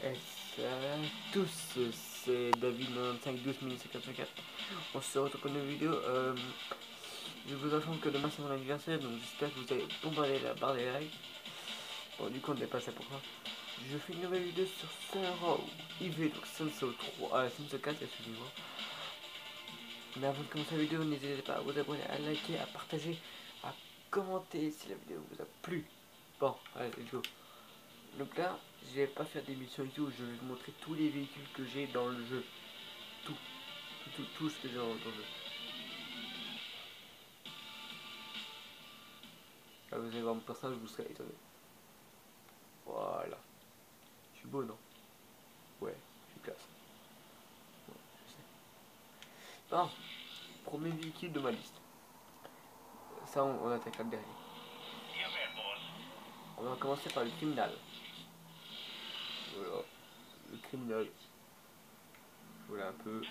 Et salut à tous, c'est David 9512 On se retrouve pour une vidéo. Je vous informe que demain c'est mon anniversaire, donc j'espère que vous allez bombarder la barre des likes. Bon, du coup, on n'est pas ça pourquoi. Je fais une nouvelle vidéo sur Saint-Row IV, donc Senso 3, Senso 4, excusez-moi. Mais avant de commencer la vidéo, n'hésitez pas à vous abonner, à liker, à partager, à commenter si la vidéo vous a plu. Bon, allez, let's go. Donc là, je vais pas faire d'émission et tout, je vais vous montrer tous les véhicules que j'ai dans le jeu. Tout ce que j'ai dans le jeu. Là, vous allez voir mon personnage, vous serez étonné. Voilà. Je suis beau, non? Ouais, je suis classe. Ouais, je sais. Bon, premier véhicule de ma liste. Ça, on attaque le dernier. On va commencer par le criminel. Voilà, le criminel. Voilà un peu.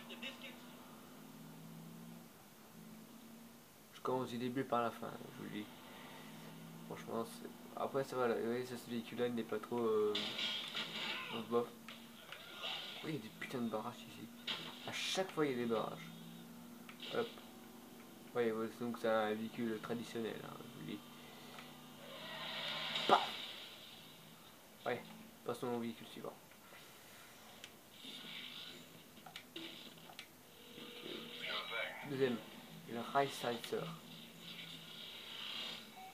Je commence du début par la fin, je vous le dis. Franchement, après ça va, là, vous voyez, ce véhicule-là, il n'est pas trop... on se bof. Oui, il y a des putains de barrages ici. À chaque fois, il y a des barrages. Hop. Ouais, donc c'est un véhicule traditionnel, hein, je vous le dis. Paf. Ouais, passons au véhicule suivant. Deuxième, le Racer.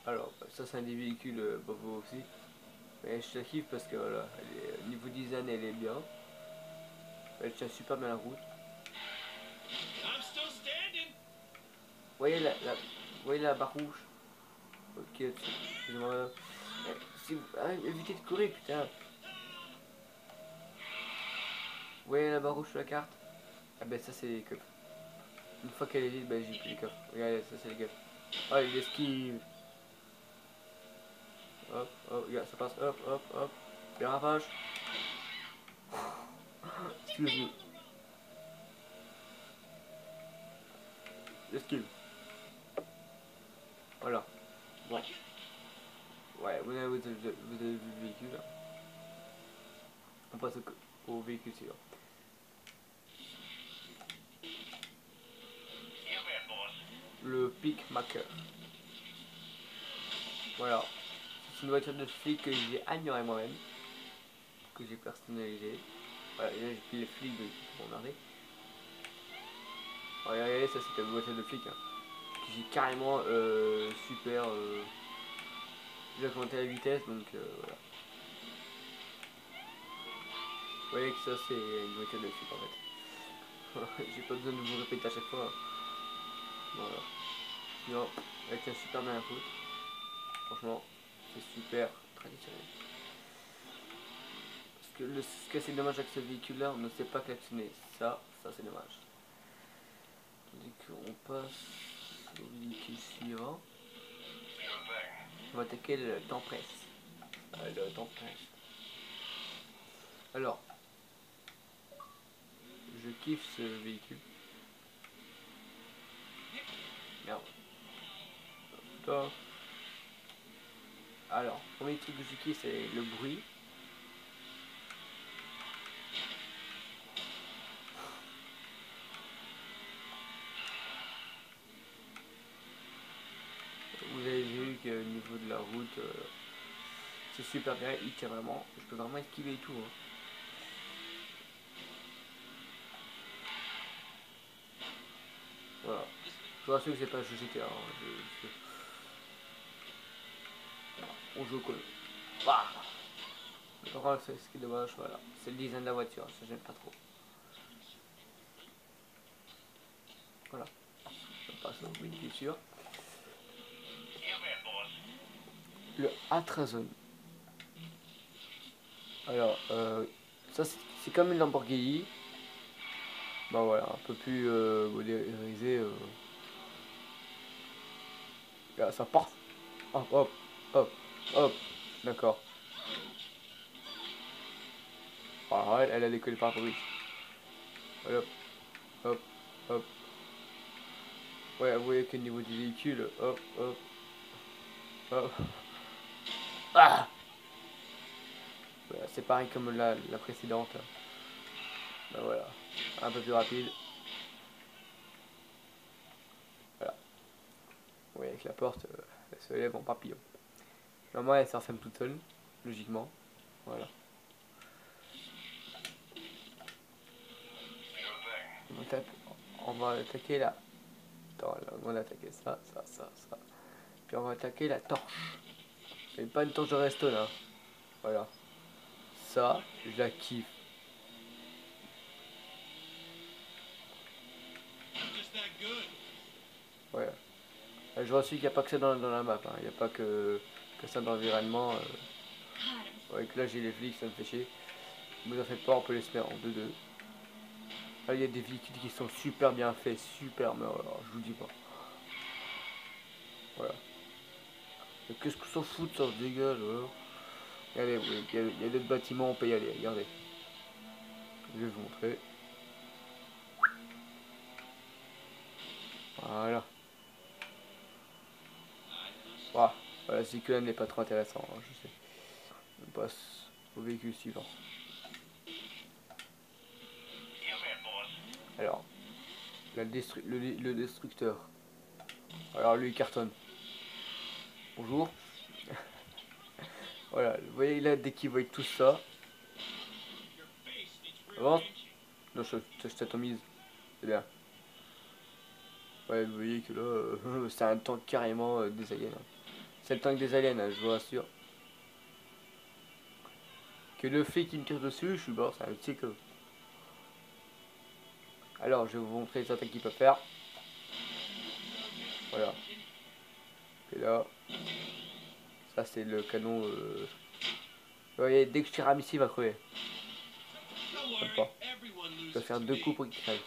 Alors, ça c'est un des véhicules Volvo aussi. Mais je la kiffe parce que voilà, niveau design elle est bien. Elle tient super bien la route. Vous voyez la barre rouge? Ok, excusez-moi. Évitez de courir, putain. Vous voyez la barre rouge sur la carte? Ah ben ça c'est les coffres. Une fois qu'elle est vide, ben j'ai plus les coffres. Regardez, ça c'est les coffres. Oh, il esquive. Hop, hop, regarde, ça passe, hop, hop, hop. Dérapage. Excuse-moi. Esquive. Voilà. Bon. Ouais, vous avez vu le véhicule. Là. On passe au véhicule suivant. Le Pickmaker. Voilà. C'est une voiture de flic que j'ai améliorée moi-même. Que j'ai personnalisée. Voilà, et là j'ai pris les flics de m'emmerder. Regardez, ça c'était une voiture de flic. Hein. J'ai carrément super. J'ai augmenté la vitesse donc voilà. Vous voyez que ça c'est une voiture de flic en fait. J'ai pas besoin de vous répéter à chaque fois. Voilà. Sinon, elle tient super bien la route. Franchement, c'est super traditionnel. Parce que ce que c'est dommage avec ce véhicule là, on ne sait pas klaxonner. Ça c'est dommage. Tandis qu'on passe au véhicule suivant. On va attaquer le temps presse. Le temps presse. Alors, je kiffe ce véhicule. Merde. Alors, premier truc que je kiffe, c'est le bruit. Vous avez vu qu'au niveau de la route, c'est super bien. Il tient vraiment. Je peux vraiment esquiver et tout. Hein. Voilà. Je vous rassure que c'est pas GTA. Hein. On joue cool. Bah. Par contre, ce qui est dommage, voilà. C'est le design de la voiture. Ça, j'aime pas trop. Voilà. On passe au véhicule sûr. Le Atrazone. Alors, ça c'est comme une Lamborghini. Bah voilà, un peu plus modérisé. Là, ça part. Hop, hop, hop, hop. D'accord. Alors, elle a décollé par bruit. Voilà. Hop, hop. Ouais, vous voyez qu'au niveau du véhicule, hop, hop, hop. Ah! Voilà, c'est pareil comme la précédente. Ben voilà, un peu plus rapide. Voilà. Oui, avec la porte, elle se lève en papillon. Normalement, elle se referme toute seule, logiquement. Voilà. On va attaquer la... Attends, là, on va attaquer ça. Puis on va attaquer la torche. Mais pas une torche de resto là. Voilà. Ça, je la kiffe. Ouais. Je vois aussi qu'il n'y a pas que ça dans la map. Il n'y a pas que ça dans l'environnement. Ouais, que là j'ai les flics, ça me fait chier. Ne vous en faites pas, on peut les se mettre en 2-2. Là, il y a des véhicules qui sont super bien faits, super, mais alors, je vous dis pas. Voilà. Qu'est-ce que s'en fout, ça se dégage, voilà. Regardez, oui, il y a d'autres bâtiments, on peut y aller, regardez. Je vais vous montrer. Voilà. Voilà, voilà, ce véhicule n'est pas trop intéressant, hein, je sais. On passe au véhicule suivant. Alors, le destructeur. Alors lui il cartonne. Bonjour. Voilà, vous voyez là, dès qu'il voit tout ça. Avance. Non, je t'atomise. C'est bien. Ouais, vous voyez que là, c'est un tank carrément des aliens. Hein. C'est le tank des aliens, hein, je vous rassure. Que le fait qu'il me tire dessus, je suis mort, c'est un petit que. Alors, je vais vous montrer les attaques qu'il peut faire. Voilà. Et là, ça c'est le canon. Vous voyez, dès que je tire un missile, il va crever. Pas. Je dois faire 2 coups pour qu'il crève.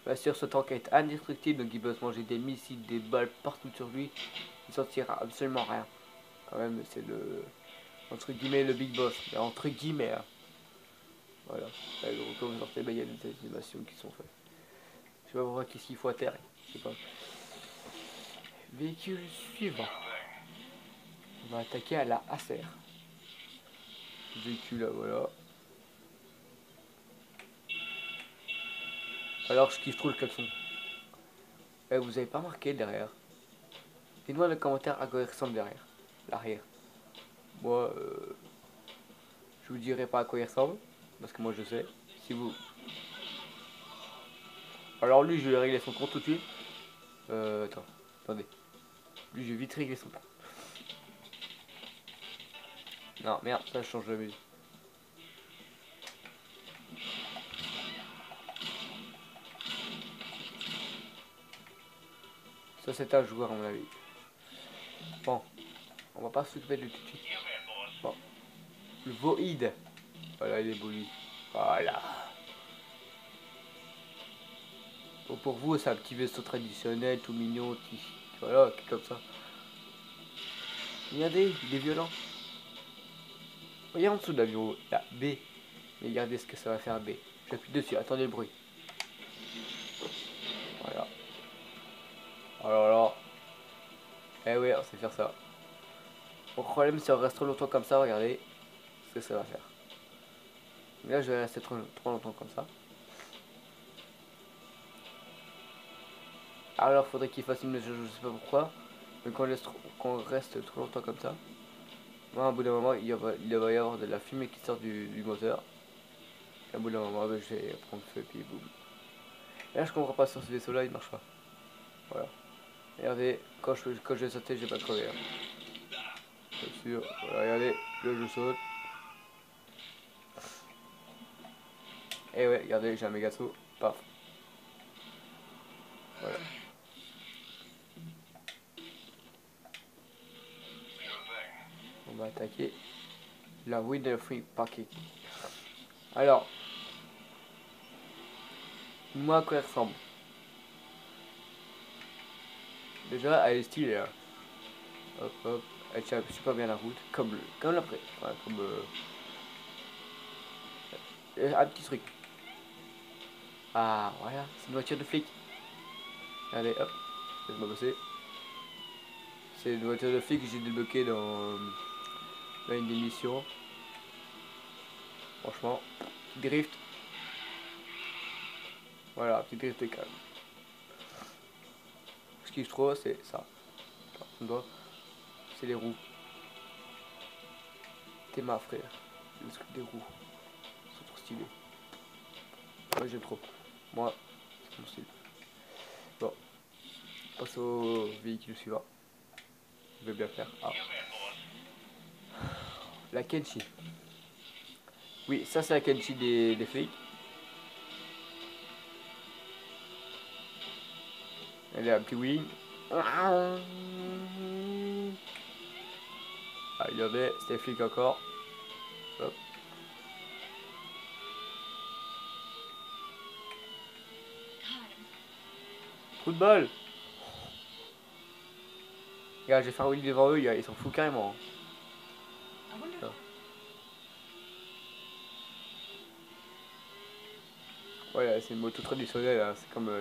Bien sûr, ce tank est indestructible, donc il peut se manger des missiles, des balles partout sur lui. Il sortira absolument rien. Quand même, c'est le. Entre guillemets, le big boss. Mais entre guillemets. Hein. Voilà. Là, quand vous sortez, ben, il y a des animations qui sont faites. Je sais pas pourquoi, qu'est-ce qu'il faut à terre. Je sais pas. Véhicule suivant. On va attaquer à la Acer. Véhicule là, voilà. Alors, je kiffe trop le klaxon. Vous avez pas marqué derrière. Dites-moi dans les commentaires à quoi il ressemble derrière. L'arrière. Moi, je vous dirai pas à quoi il ressemble. Parce que moi je sais. Si vous. Alors lui, je vais régler son compte tout de suite. Attendez. Lui, je vais vite régler son compte. Non, merde, ça change de musique. Ça, c'est un joueur, à mon avis. Bon, on va pas s'occuper de lui tout de suite. Bon, le Void. Voilà, il est beau lui. Voilà. Bon, pour vous, c'est un petit vaisseau traditionnel, tout mignon, petit... Voilà, comme ça. Regardez, il est violent. Regardez en dessous de l'avion, la B. Et regardez ce que ça va faire B. J'appuie dessus, attendez le bruit. Voilà. Alors là. Eh ouais, on sait faire ça. Le problème, si on reste trop longtemps comme ça, regardez ce que ça va faire. Là, je vais rester trop longtemps comme ça. Alors, faudrait qu'il fasse une mesure, je sais pas pourquoi. Mais qu'on reste trop longtemps comme ça. Moi, au bout d'un moment, il va y avoir de la fumée qui sort du moteur. Et au bout d'un moment, je vais prendre feu, puis boum. Et là, je comprends pas sur ce vaisseau-là, il marche pas. Voilà. Regardez, quand je vais sauter, j'ai pas crevé. Hein. Bien sûr. Voilà, regardez, là, je saute. Et ouais, regardez, j'ai un méga saut. Paf. Voilà. On va attaquer la Winner Free Packet. Alors, moi à quoi elle ressemble? Déjà, elle est stylée. Hein. Hop, hop. Elle tient super bien la route. Comme l'après. Voilà, comme un petit truc. Ah, voilà, c'est une voiture de flic. Allez, hop, laisse-moi bosser. C'est une voiture de flic que j'ai débloqué dans une émission. Franchement, petit drift. Voilà, petit drift de calme. Ce qui je trouve, c'est ça. C'est les roues. T'es ma frère. Le truc des roues. C'est trop stylé. Moi j'aime trop. Moi, c'est mon style. Bon, on passe au véhicule suivant. Je vais bien faire. Ah. La Kenshi. Oui, ça c'est la Kenshi des flics. Elle a un petit wing. Ah, il y avait, c'était flic encore. Hop. Coup de balle. Regarde, j'ai fait un wheel devant eux, ils s'en foutent carrément. Là. Ouais, c'est une moto traditionnelle, hein. C'est comme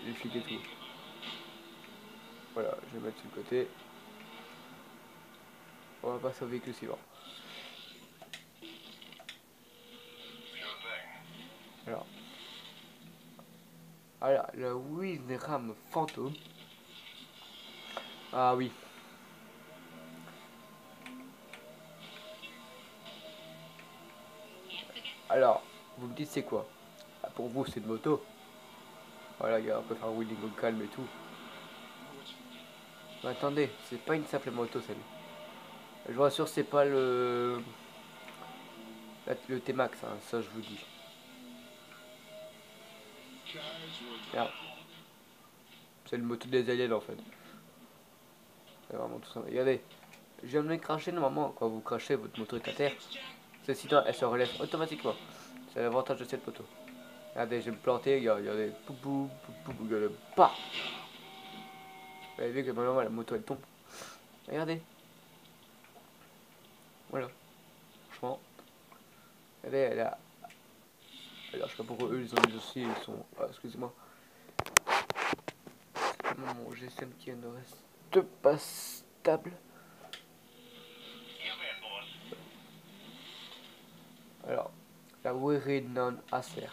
les flics et tout. Voilà, je vais mettre sur le côté. On va passer au véhicule suivant. Alors, le Winsram Phantom. Ah oui. Alors, vous me dites c'est quoi? Ah, pour vous c'est une moto. Voilà, gars, on peut faire un wheeling au calme et tout. Mais attendez, c'est pas une simple moto celle-là. Je vous rassure, c'est pas le T-Max, hein, ça je vous dis. Regarde. C'est le moto des aliens en fait. C'est vraiment tout ça. Regardez, je viens de me cracher normalement. Quand vous crachez, votre moto est à terre. Celle-ci, elle se relève automatiquement. C'est l'avantage de cette moto. Regardez, je vais me planter, regardez. Poupou, poupou, regardez. Bah! Vous avez vu que maintenant la moto elle tombe. Regardez. Voilà. Franchement. Regardez, elle a. Alors, je sais pas pourquoi eux ils ont mis aussi, ils sont. Ah, excusez-moi. Mon GSM qui ne reste pas stable. Alors, la Werinon Acer.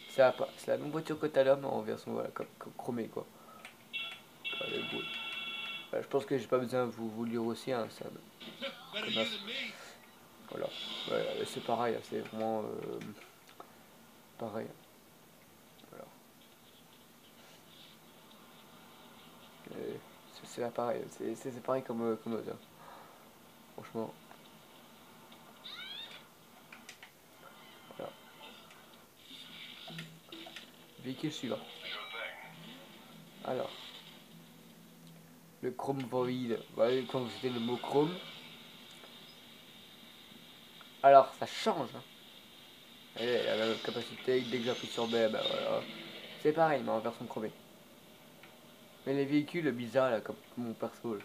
C'est la même voiture que Talon en version voilà, comme chromée quoi. Allez, bon. Je pense que j'ai pas besoin de vous lire aussi, hein, ça. Voilà, ouais, c'est pareil, c'est vraiment pareil. Voilà. C'est pareil, c'est pareil comme autre. Hein. Franchement. Voilà. Véhicule suivant. Alors. Le chrome void. Voilà, quand c'était le mot chrome. Alors, ça change. Hein. Elle a la même capacité, dès que j'appuie sur B, ben voilà. C'est pareil, mais en version chromée. Mais les véhicules bizarres, là, comme mon perso. Là.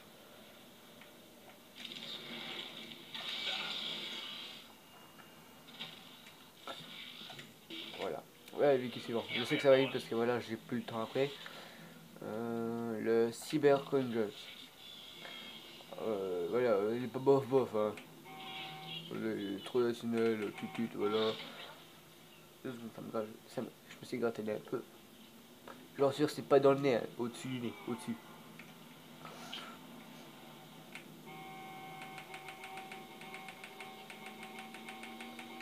Voilà. Ouais, le véhicule suivant. Je sais que ça va vite parce que voilà, j'ai plus le temps après. Le Cyber Conjures. Voilà, il est pas bof bof. Hein. Il est trop national, tutut, voilà. Je me suis gratté un peu. Je suis sûr que c'est pas dans le nez, hein, au-dessus du nez, au-dessus.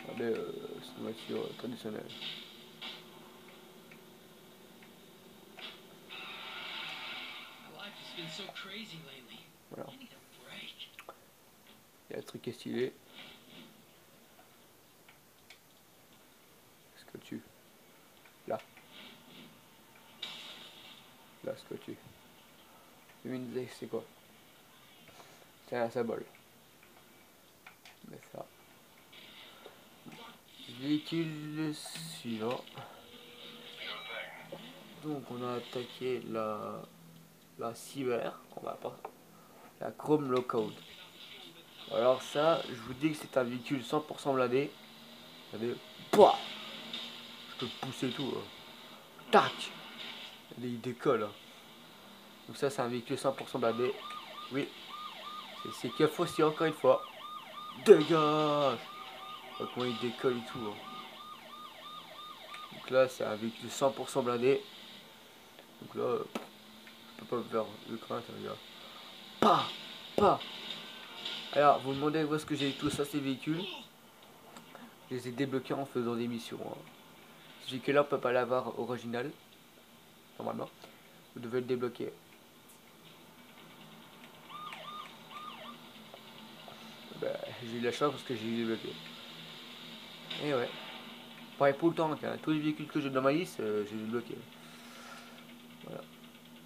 Regardez, c'est une voiture traditionnelle. Voilà. Il y a un truc qui est stylé. Est-ce que tu... Là. Là, ce que tu... C'est quoi? C'est un symbole. Mais ça. Véhicule suivant. Donc on a attaqué la cyber. On va pas. La Chrome Low Code. Alors ça, je vous dis que c'est un véhicule 100% blindé. Regardez. Pouah, je peux pousser tout. Hein. Tac. Il décolle. Hein. Donc ça c'est un véhicule 100% blindé. Oui. C'est qu'il faut aussi encore une fois. Dégage. Comment il décolle et tout. Hein. Donc là, c'est un véhicule 100% blindé. Donc là, je peux pas me faire le crainte, les gars. Pas, pas. Alors, vous me demandez où est-ce que j'ai tout ça, ces véhicules. Je les ai débloqués en faisant des missions. Hein. Ce véhicule-là, on peut pas l'avoir original. Normalement. Vous devez le débloquer. Bah, j'ai eu la chance parce que j'ai débloqué. Et ouais. Pareil pour le tank. Hein. Tous les véhicules que j'ai dans ma liste, j'ai débloqué. Voilà.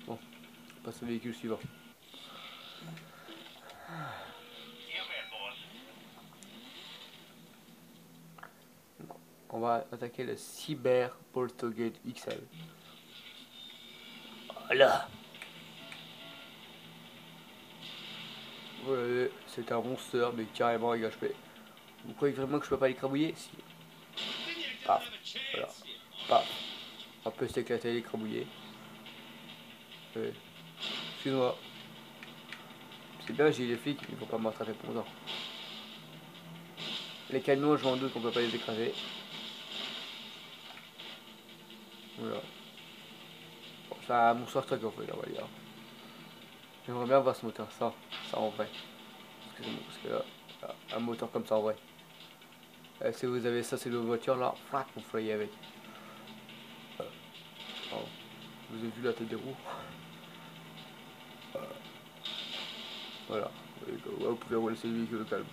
Bon, on passe au véhicule suivant. On va attaquer le Cyber Poltergeist XL. Voilà. Ouais, c'est un monster, mais carrément avec HP. Vous croyez vraiment que je peux pas l'écrabouiller? Si. Paf. Voilà. Paf. On peut s'éclater l'écrabouiller. Excuse-moi. C'est bien, j'ai les flics, ils vont pas m'attraper pour longtemps. Les camions, je m'en doute qu'on peut pas les écraser. Voilà. Bon, c'est un bonsoir truc en fait, on va dire. J'aimerais bien voir ce moteur, ça en vrai. Excusez-moi, parce que là, un moteur comme ça en vrai. Si vous avez ça, c'est une voiture là, flac, vous flyez avec. Oh. Vous avez vu la tête des roues? Voilà. Vous pouvez rouler ces véhicules au calme.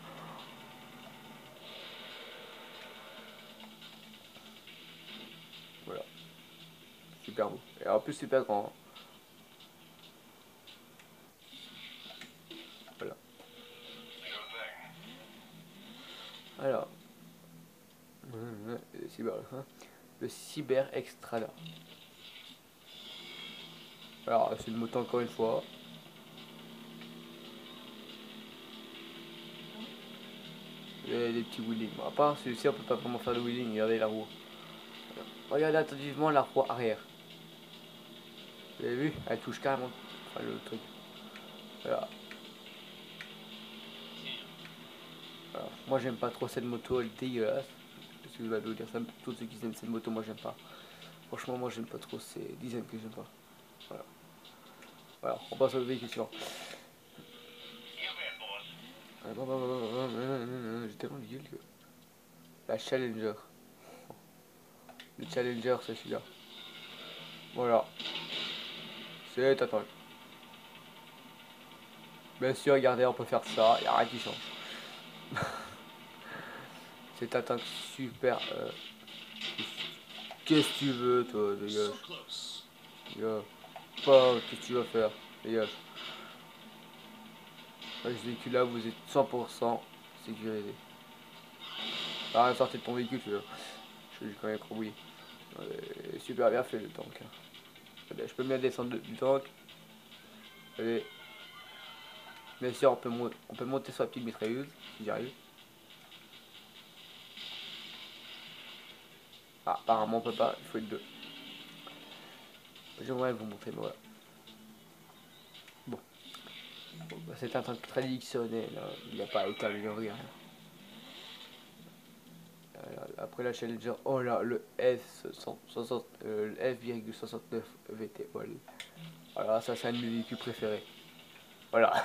Voilà. Super beau. Et en plus, super grand. Hein. Voilà. Alors. Le Cyber Extrada. Alors, c'est une moto encore une fois. Et des petits wheelings. Bon, à part celui-ci, on peut pas vraiment faire de wheeling. Regardez la roue. Regardez attentivement la roue arrière. Vous avez vu? Elle touche carrément enfin, le truc. Voilà. Alors, moi, j'aime pas trop cette moto. Elle est dégueulasse. Si vous allez vous dire ça, tous ceux qui aiment cette moto, moi, j'aime pas. Franchement, moi, j'aime pas trop ces designs que j'aime pas. Voilà. Voilà, on passe au véhicule suivant. J'ai tellement de gueule que... La Challenger. Le Challenger, c'est celui-là. Voilà. C'est un tank. Bien sûr, regardez, on peut faire ça, il n'y a rien qui change. C'est un tank super... Qu'est-ce que tu veux, toi, dégage. Dégage. Pas, qu'est-ce que tu vas faire, dégage. Avec ce véhicule-là, vous êtes 100% sécurisé. Ah, sortez de ton véhicule, tu vois. Je suis quand même écrabouillé. Super bien fait le tank. Allez, je peux bien descendre du tank. Allez. Bien sûr, on peut monter sur la petite mitrailleuse, si j'y arrive. Ah, apparemment on peut pas, il faut être deux. J'aimerais vous montrer, mais voilà. Bon. Bah, c'est un tank traditionnel, hein. Il n'y a pas été amélioré. Hein. Après la Challenger, oh là, le F60, le F,69 VT. Voilà, ça c'est un de mes véhicules préférés. Voilà.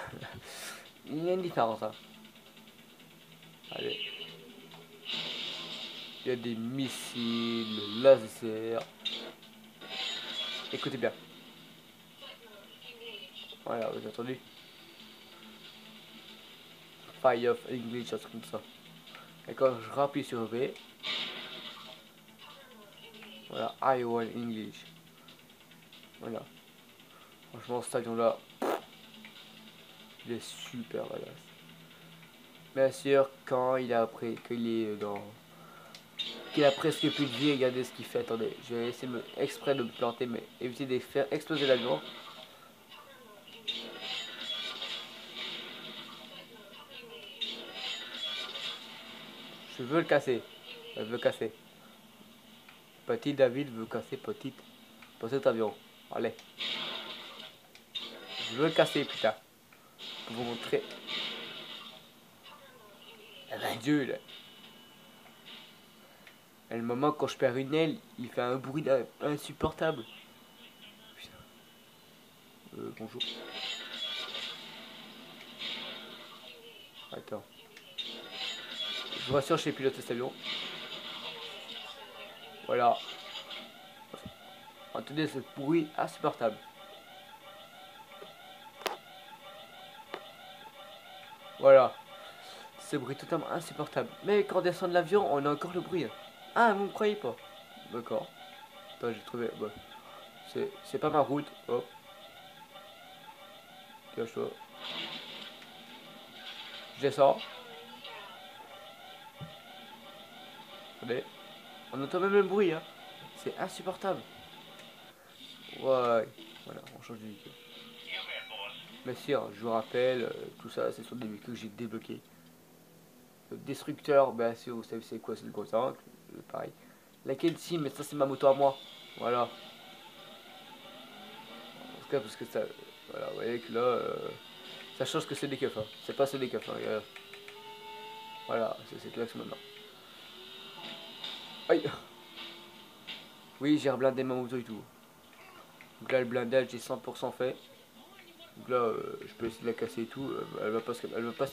Il y a une différence. Hein. Allez. Il y a des missiles, laser. Écoutez bien. Voilà, vous avez entendu? Fire of English, un truc comme ça. Et quand je rappuie sur V, voilà, I want English. Voilà. Franchement, cet avion là, il est super badass. Bien sûr, quand il a après, qu'il est dans, qu'il a presque plus de vie, regardez ce qu'il fait. Attendez, je vais essayer exprès de me planter, mais éviter de faire exploser l'avion. Je veux le casser. Elle veut casser. Petit David veut casser petit avion. Allez. Je veux le casser, putain. Pour vous montrer. Eh ben, Dieu, là. Et le moment quand je perds une aile, il fait un bruit insupportable. Bonjour. Attends. Je vous rassure, je sais piloter cet avion. Voilà. Entendez ce bruit insupportable. Voilà. Ce bruit totalement insupportable. Mais quand on descend de l'avion, on a encore le bruit. Ah, vous me croyez pas? D'accord. Attends, j'ai trouvé. Bon. C'est pas ma route. Oh. Cache-toi. Je descends. Attendez. On entend même le bruit, hein. C'est insupportable. Ouais. Voilà, on change de véhicule. Bien sûr, je vous rappelle, tout ça, c'est sur des véhicules que j'ai débloqués. Le destructeur, bien sûr, vous savez c'est quoi, c'est le gros tank. Pareil. La Kenshi, mais ça c'est ma moto à moi. Voilà. En tout cas, parce que ça. Voilà, vous voyez que là, ça change que c'est des keufs. Hein. C'est pas c'est des keufs. Hein. Voilà, c'est clair que maintenant. Aïe. Oui, j'ai reblindé ma moto et tout. Donc là, le blindage est 100% fait. Donc là, je peux essayer de la casser et tout. Elle va pas se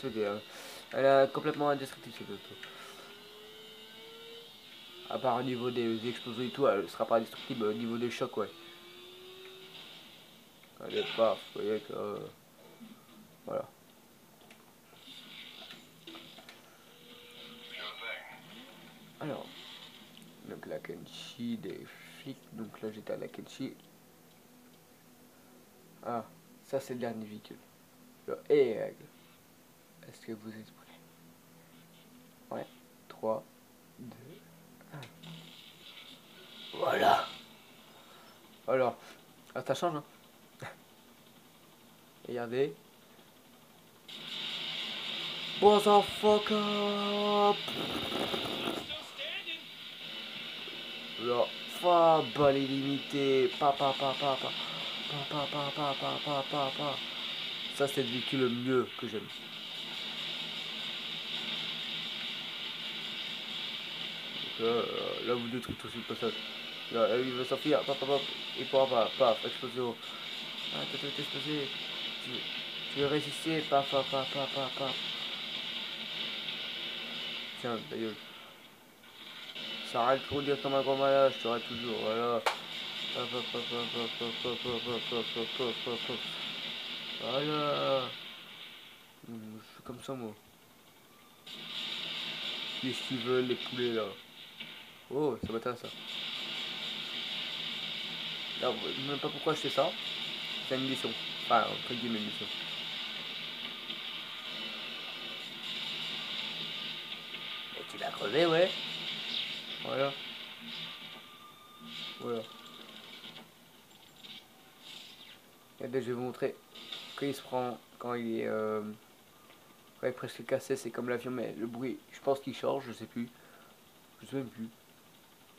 péter. Hein. Elle est complètement indestructible cette moto. À part au niveau des explosions et tout, elle sera pas indestructible au niveau des chocs, ouais. Elle est pas, vous voyez que. Voilà. Alors, donc la Kenshi des flics. Donc là, j'étais à la Kenshi. Ah, ça c'est le dernier véhicule. Le aigle. Est-ce que vous êtes prêts? Ouais. 3, 2, 1. Voilà. Alors, ah, ça change, hein. Regardez. Motherfucker. Là, fa, balle illimitée. Pa. Ça, c'est le véhicule le mieux que j'aime. Là, vous détruisez tout de suite le passage. Là, il va s'enfuir. Paf. Il pourra pas. Paf, explosion. Ah, t'as explosé. Tu veux résister. Paf. Tiens, ta gueule. Ça arrête trop dire comme un grand malade. Je t'aurai toujours. Voilà. Paf. Voilà. Je suis comme ça, moi. Qu'est-ce qu'ils veulent, les poulets, là? Oh, ça m'intéresse, ça. Alors, je ne sais même pas pourquoi je fais ça. C'est une mission. Enfin, entre guillemets, une mission. Et tu l'as crevé, ouais. Voilà. Regardez, je vais vous montrer. Quand il se prend, quand il est, presque cassé, c'est comme l'avion, mais le bruit, je pense qu'il change, je sais plus. Je sais même plus.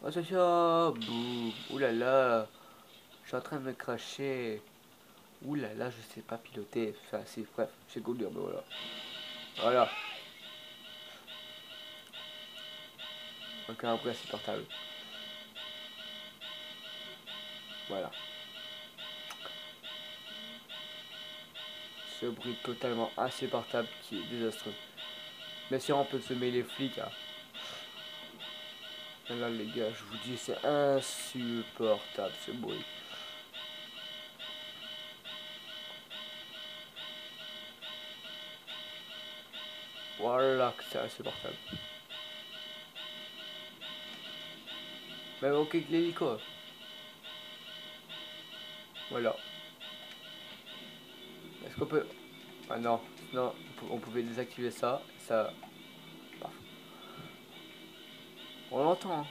Oh, c'est ça. Boum. Ouh là là. Je suis en train de me cracher. Ouh là là, je sais pas piloter. Enfin, c'est bref, c'est conduire, mais voilà. Voilà. Donc un bruit insupportable. Voilà. Ce bruit totalement insupportable qui est désastreux. Bien sûr, on peut semer les flics. Hein. Là, les gars, je vous dis, c'est insupportable ce bruit. Voilà que c'est insupportable. Même ok que l'hélico. Voilà. Est-ce qu'on peut... Ah non, sinon on pouvait désactiver ça. Ça... On l'entend. Hein.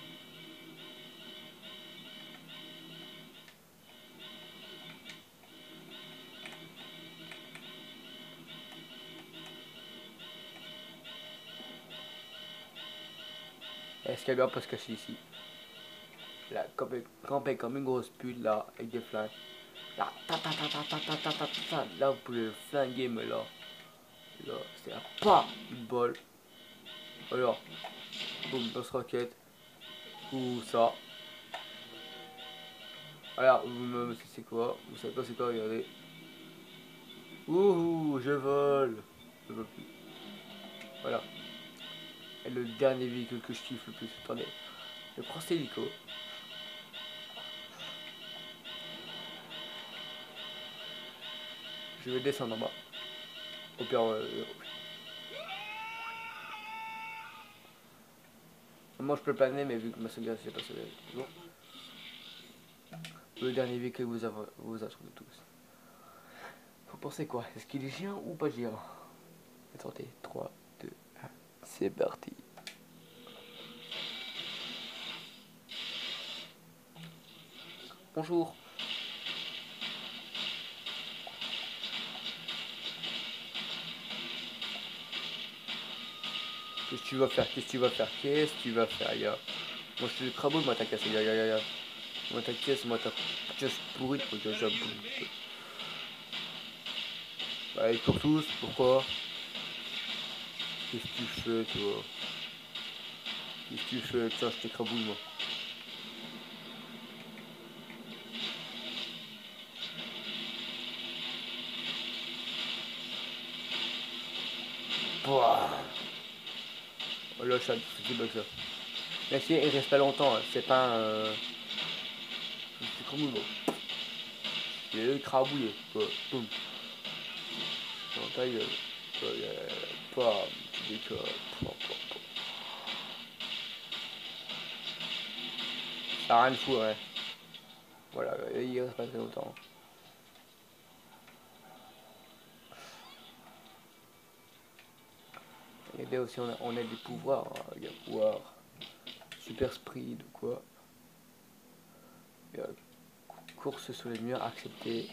Est-ce qu'il y a bien pas se cacher ici? Là, camper comme une grosse pute là, avec des flingues. Là, là vous pouvez le flinguer, mais là, c'est pas une bol. Alors, boum, lance roquette. Ou ça. Alors, c'est quoi? Vous savez pas c'est quoi, regardez. Ouh, je vole. Je vole plus. Voilà. Et le dernier véhicule que je kiffe le plus. Attendez. Je prends cet hélico. Je vais descendre en bas. Au pire, moi je peux planer, mais vu que ma sauvegarde c'est pas sauvegarde toujours. Le dernier véhicule que vous attendez tous. Vous pensez quoi? Est-ce qu'il est géant ou pas géant? Attendez, 3, 2, 1, c'est parti. Bonjour. Qu'est-ce que tu vas faire? Qu'est-ce que tu vas faire? Qu'est-ce que tu vas faire, gars? Moi je suis le crabeau, moi t'as cassé, ya. Moi ta caisse, moi ta caisse pourrie, toi déjà pourrie. Allez, pour tous, pourquoi? Qu'est-ce que tu fais, toi? Qu'est-ce que tu fais? Tiens, je t'écrabouille, moi. Pouah. Oh là, ça, c'est bug ça. Merci, il reste pas longtemps, hein. C'est pas un. C'est comme moi. C'est écrabouillé, quoi. Boum. Dans ta gueule. Pas. Tu déconnes. Pouah. Ça a rien de fou, ouais. Voilà, il reste pas très longtemps. Regardez aussi, on a des pouvoirs. Hein. Il y a pouvoir. Super speed ou quoi. Il y a course sur les murs, accepter.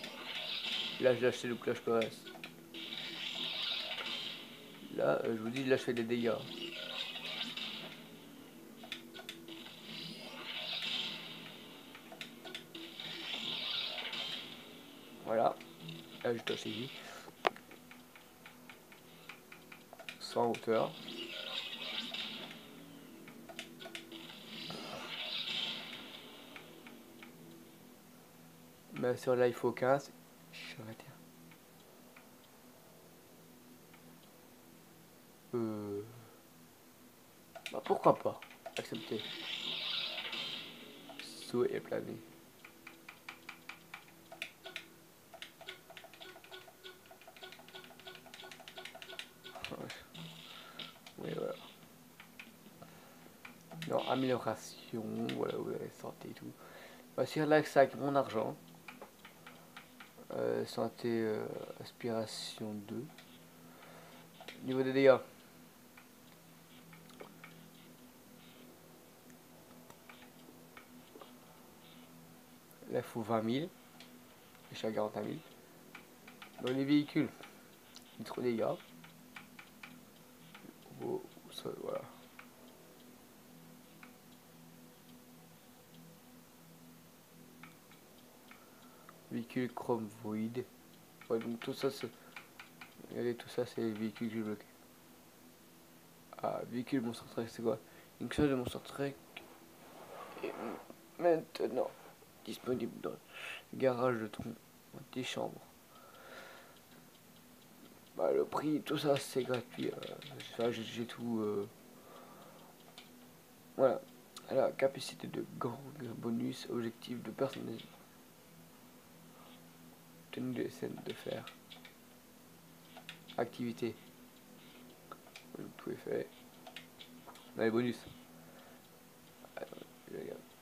Là, je lâche le clash PS. Là, je vous dis, là, je fais des dégâts. Voilà. Là, je touche ici. Sans hauteur. Mais sur là, il faut 15. Je vais arrêter. Bah, pourquoi pas? Accepter. Saut et planer. Oui, voilà. Non, amélioration. Voilà, vous avez santé et tout. Bah, sur là, ça avec mon argent. Santé, aspiration 2. Niveau des dégâts. Là, il faut 20 000. Je suis à 41 000. Dans les véhicules, trop de dégâts. Oh, ça, voilà. Véhicule chrome void. Ouais, donc tout ça, c'est. Regardez, tout ça, c'est les véhicules que j'ai bloqués. Ah, véhicule Monster Truck, c'est quoi? Une chose de Monster Truck est maintenant disponible dans le garage de ton antichambre. Bah, le prix, tout ça, c'est gratuit. J'ai tout. Voilà. La capacité de gang, bonus, objectif de personnage. Tenue de scène de fer. Activité. Tout est fait. On a les bonus.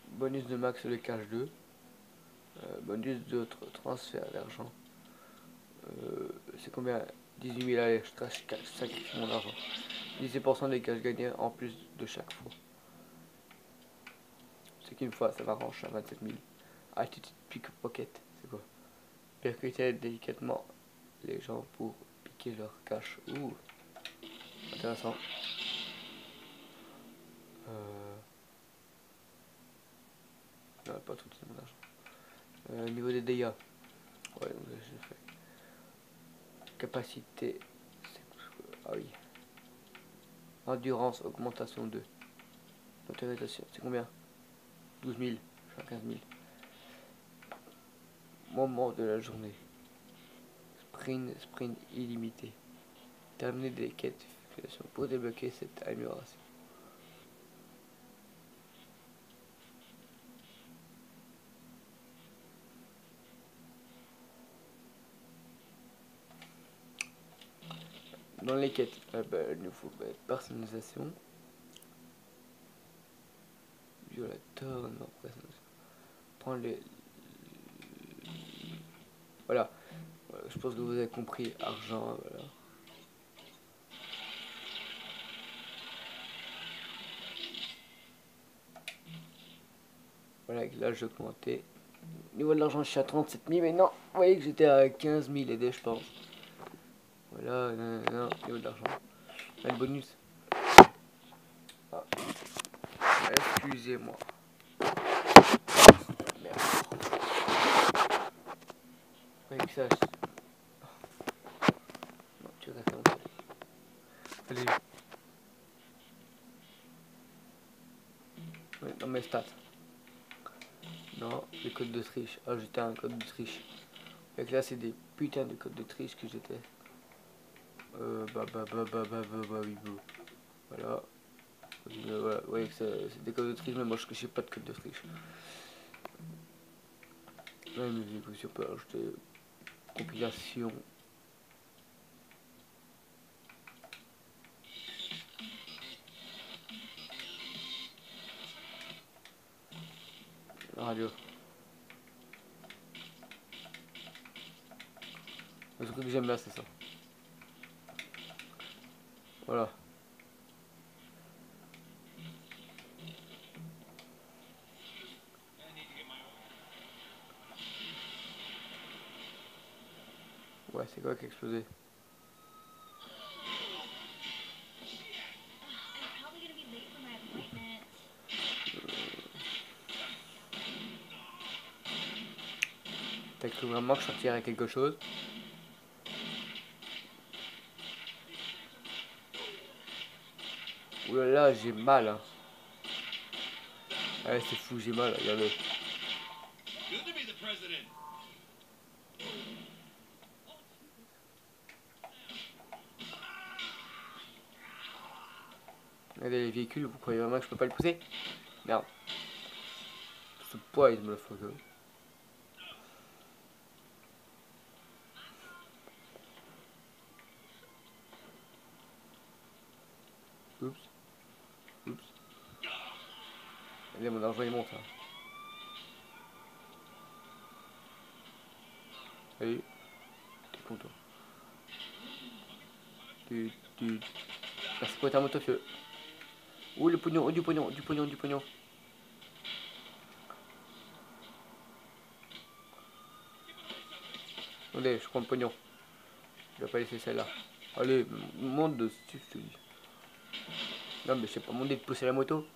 Bonus de max de cash 2. Bonus d'autres transferts d'argent. C'est combien? 18 000, allez, je sacrifie mon argent. 10% des cash gagnés en plus de chaque fois. C'est qu'une fois, ça m'arrange à 27 000. Acheter pickpocket, c'est quoi? Percuter délicatement les gens pour piquer leur cash. Ouh, intéressant. Non, pas tout mon argent. Niveau des dégâts. Ouais, donc j'ai fait. Capacité. Ah oui. Endurance, augmentation 2. Autorisation, c'est combien? 12 000, je suis à 15 000. Moment de la journée. Sprint illimité. Terminer des quêtes pour débloquer cette amélioration. Dans les quêtes, il nous faut personnalisation. Violateur, non, personnalisation. Prendre les. Voilà. Je pense que vous avez compris. Argent, voilà. Voilà, avec l'âge augmenté. Niveau de l'argent, je suis à 37 000, mais non, vous voyez que j'étais à 15 000 aidés, je pense. Voilà, non, niveau de l'argent. Le bonus. Ah. Excusez-moi. Merde. Ouais, que ça. Non, tu restes en fait. Allez. Ouais, dans mes stats. Non, les codes de triche. Ajouter un code de triche. Et là, c'est des putains de codes de triche que j'étais. Oui, bon. Voilà. Voilà. Vous voyez que c'est des codes de triche, mais moi je sais pas de code de triche. Ouais, musique aussi, on peut ajouter compilation. Radio. Le truc que j'aime là, c'est ça. Voilà. Ouais, c'est quoi qui a explosé? T'as cru vraiment que je sortirais quelque chose? Oulala, j'ai mal. Hein. Ouais, c'est fou, j'ai mal, regardez. Regardez les véhicules, vous croyez vraiment que je peux pas le pousser? Merde. Ce poids, il me le faut. Oups. Oups. Regardez, mon argent il monte. Hein. Allez. T'es content. Merci pour être un motofieux. Ouh, le pognon, oh, du pognon, du pognon, du pognon. Attendez, je prends le pognon. Je vais pas laisser celle-là. Allez, monte dessus, je te dis. Non, mais je sais pas monter de pousser la moto.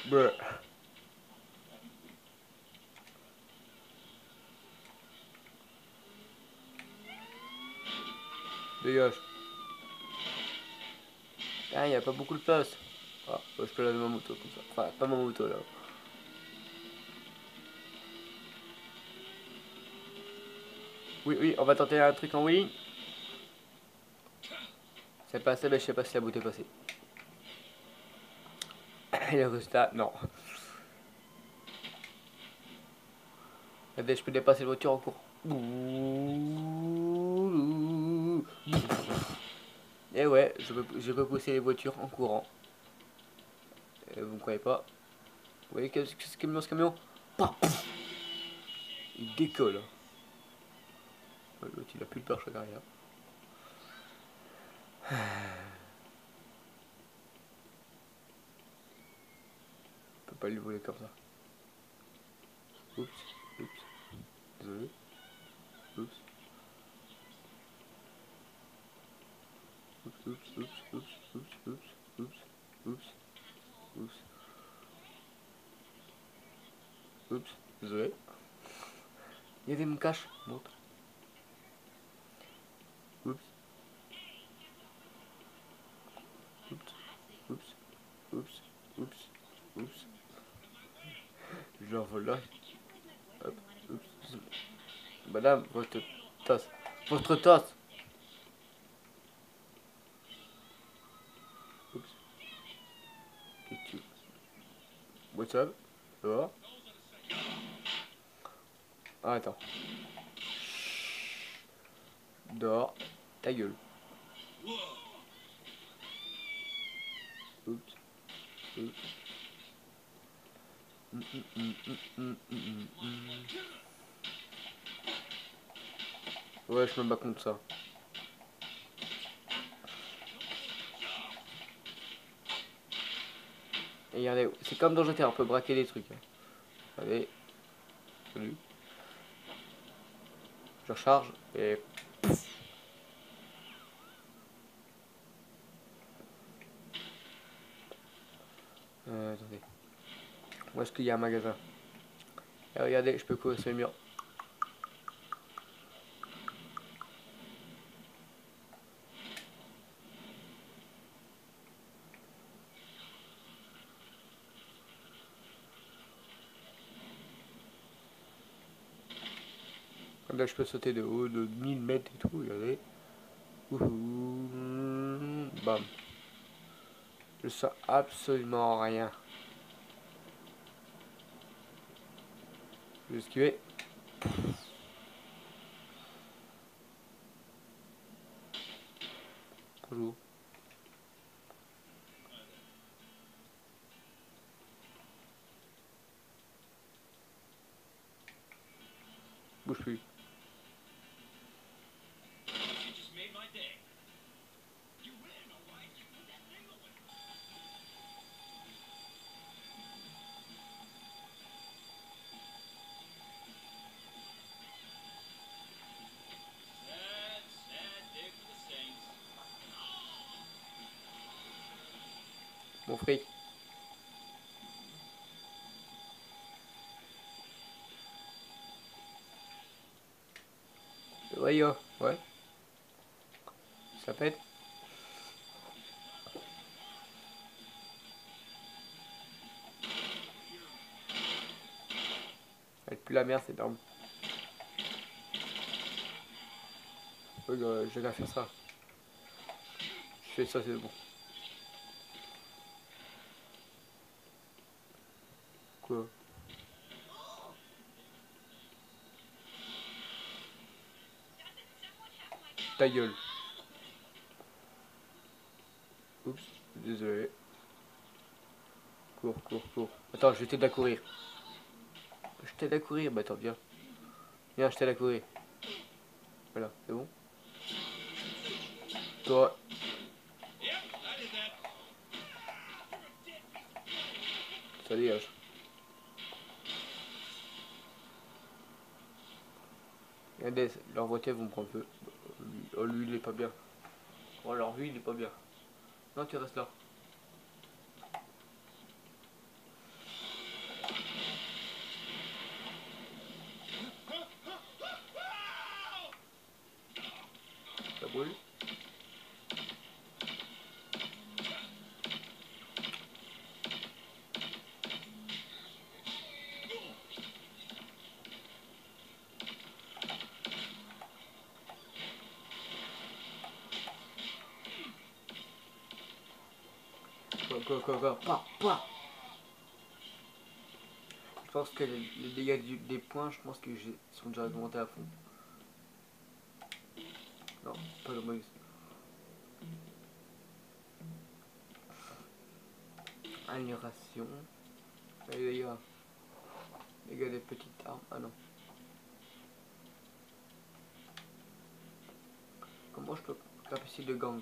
Brr. Dégage. Ah, y a pas beaucoup de place. Ah, je peux laver ma moto comme ça. Enfin, pas ma moto là. Oui, oui, on va tenter un truc en wheeling. C'est passé, mais je sais pas si la bouteille est passée. Et le résultat, non. Regardez, je peux dépasser la voiture en cours. Et ouais, je peux pousser les voitures en courant. Vous ne croyez pas? Vous voyez ce camion, ce camion? Il décolle. L'autre, il a plus de pare-choc arrière. On peut pas lui voler comme ça. Oups, oups. Désolé. Oups. Oups, oups, oups, oups, oups, oups, oups, oups, oups. Oups, désolé. Il y a des me cache. Montre. Oups. Oups. Oups. l'envole là. Hop, oups. Madame, votre tasse. Votre tasse. Oups. What's up? Ça va? Ah, attends. Dehors. Ta gueule. Oups. Oups. Ouais, je me bats contre ça. Et regardez, c'est comme dans GTA, on peut braquer des trucs. Allez. Salut. Je recharge et... attendez. Où est-ce qu'il y a un magasin? Et regardez, je peux courir sur les murs. Là, je peux sauter de haut de 1000 mètres et tout, regardez. Ouhou. Bam. Je sens absolument rien. Je vais esquiver. Bonjour. Bouge plus. Mon fric. Ouais, yo. Ouais. Ça pète. Elle pue la merde, c'est énorme. Oui, je vais faire ça. Je fais ça, c'est bon. Quoi? Ta gueule. Oups, désolé. Cours, cours, cours. Attends, je vais t'aider à courir. Je t'aide à courir, bah attends, viens. Viens, je t'aide à courir. Voilà, c'est bon. Toi. Ça dégage. Regardez, leur voiture vont me prendre feu. Oh, lui, il est pas bien. Oh, alors lui, il est pas bien. Non, tu restes là. Ça brûle. Quoi. Pas. Je pense que les dégâts des points, je pense que sont déjà augmentés à fond. Non, pas le max. Amélioration. Allez les gars. Les gars des petites armes. Ah non. Comment je peux capacité de gang?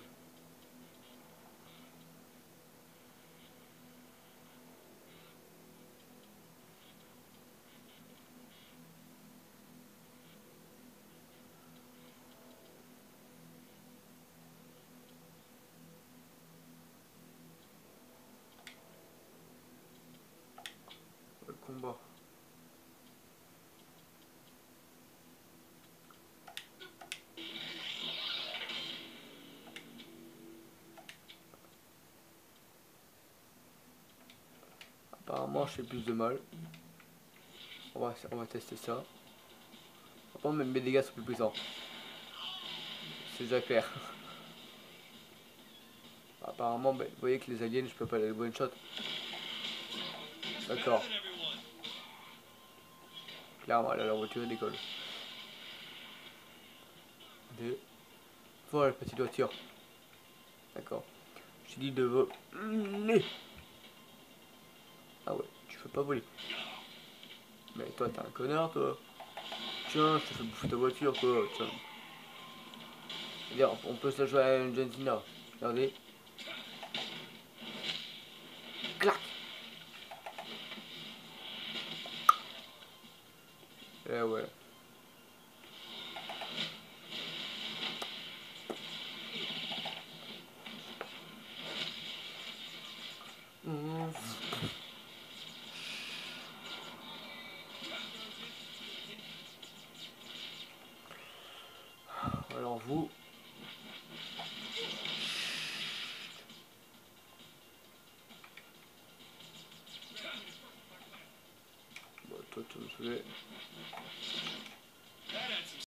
Le combat. Apparemment, je fais plus de mal. On va tester ça. Par contre, même mes dégâts sont plus puissants. C'est déjà clair. Apparemment, bah, vous voyez que les aliens, je peux pas les one shot. D'accord. Clairement, là, la voiture décolle. Voilà, petite voiture. D'accord. J'ai dit de voler. Ah ouais, tu peux pas voler. Mais toi, t'es un connard, toi. Tiens, je te fais bouffer ta voiture, quoi. Tiens. C'est-à-dire, on peut se la jouer à une John Cena. Regardez. Clac. Eh ouais. Alors vous. Bon, toi, tu me fais.